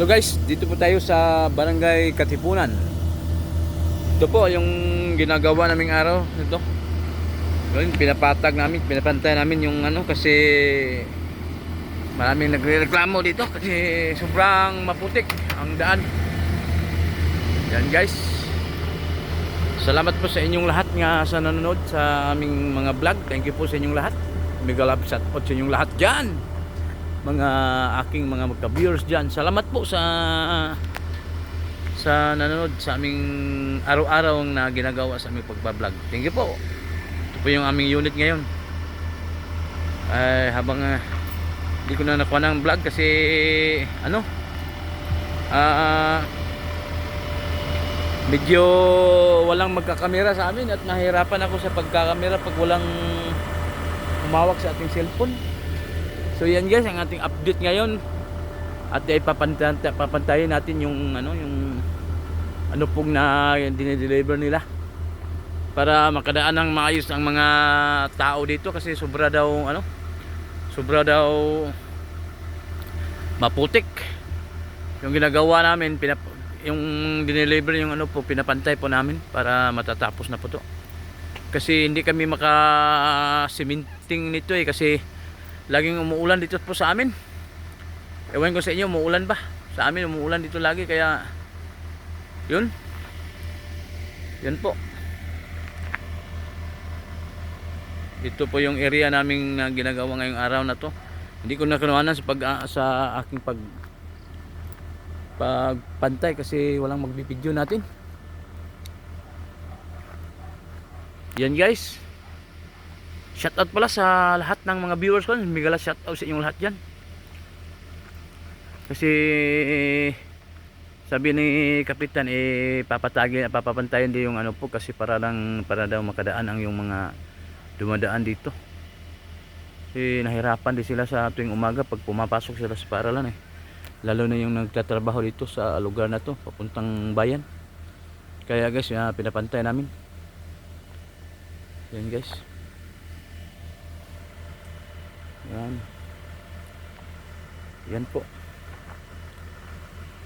Hello guys, dito po tayo sa Barangay Katipunan. Ito po yung ginagawa naming araw nito. Yun, pinapatag namin, pinapantay namin yung ano kasi maraming nagrereklamo dito kasi sobrang maputik ang daan. Yan guys. Salamat po sa inyong lahat nga sa nanonood sa aming mga vlog. Thank you po sa inyong lahat. Mega love shout out sa inyong lahat dyan. Mga aking mga magka-viewers dyan, salamat po sa nanonood sa aming araw-araw na ginagawa sa aming pagbablog. Thank you po. Ito po yung aming unit ngayon. Habang hindi ko na nakuha ng vlog kasi ano medyo walang magkakamera sa amin at nahihirapan ako sa pagkakamera pag walang humawak sa ating cellphone. So yan guys, ang ating update ngayon. At papantayin natin yung ano pong na dinideliver nila para makadaan ng maayos ang mga tao dito kasi sobra daw maputik yung ginagawa namin. Yung dinideliver yung ano po, pinapantay po namin para matatapos na po to kasi hindi kami makasiminting nito kasi laging umuulan dito po sa amin. Ewan ko sa inyo, umuulan ba? Sa amin umuulan dito lagi kaya yun. Yan po. Dito po yung area naming ginagawa ngayong araw na to. Hindi ko nakunawanan sa aking pagpantay kasi walang magbibideo natin. Yan guys. Shoutout pala sa lahat ng mga viewers ko. Mega shoutout sa inyong lahat dyan. Kasi sabi ni Kapitan papapantayan din yung ano po kasi para daw makadaan ang yung mga dumadaan dito. Kasi nahirapan din sila sa tuwing umaga pag pumapasok sila sa paaralan lalo na yung nagtatrabaho dito sa lugar na to papuntang bayan. Kaya guys, pinapantay namin. Yan guys. Yan po.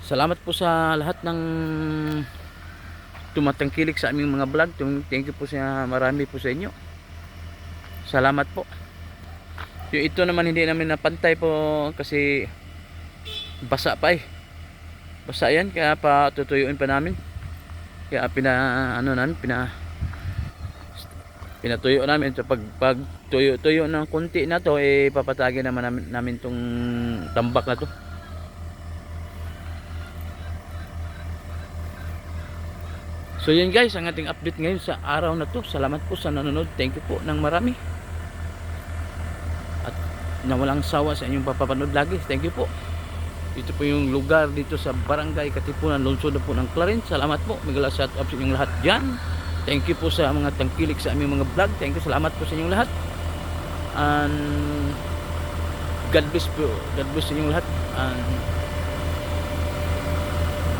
Salamat po sa lahat ng tumatangkilik sa aming mga vlog. Thank you po marami po sa inyo. Salamat po. Yung ito naman hindi namin napantay po kasi basa pa basa yan kaya patutuyuin pa namin. Kaya pinatuyo namin. So pag tuyo ng kunti na to papatagin naman namin tong tambak na to. So yun guys, ang ating update ngayon sa araw na to. Salamat po sa nanonood. Thank you po ng marami. At na walang sawa sa inyong papapanood lagi. Thank you po. Ito po yung lugar dito sa Barangay Katipunan, lungsod na po ng Clarence. Salamat po. Mega shout out sa inyong lahat dyan. Thank you po sa mga tangkilik sa aming mga vlog. Thank you. Salamat po sa inyong lahat. And God bless po. God bless sa inyong lahat. And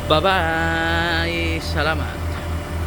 bye bye. Salamat.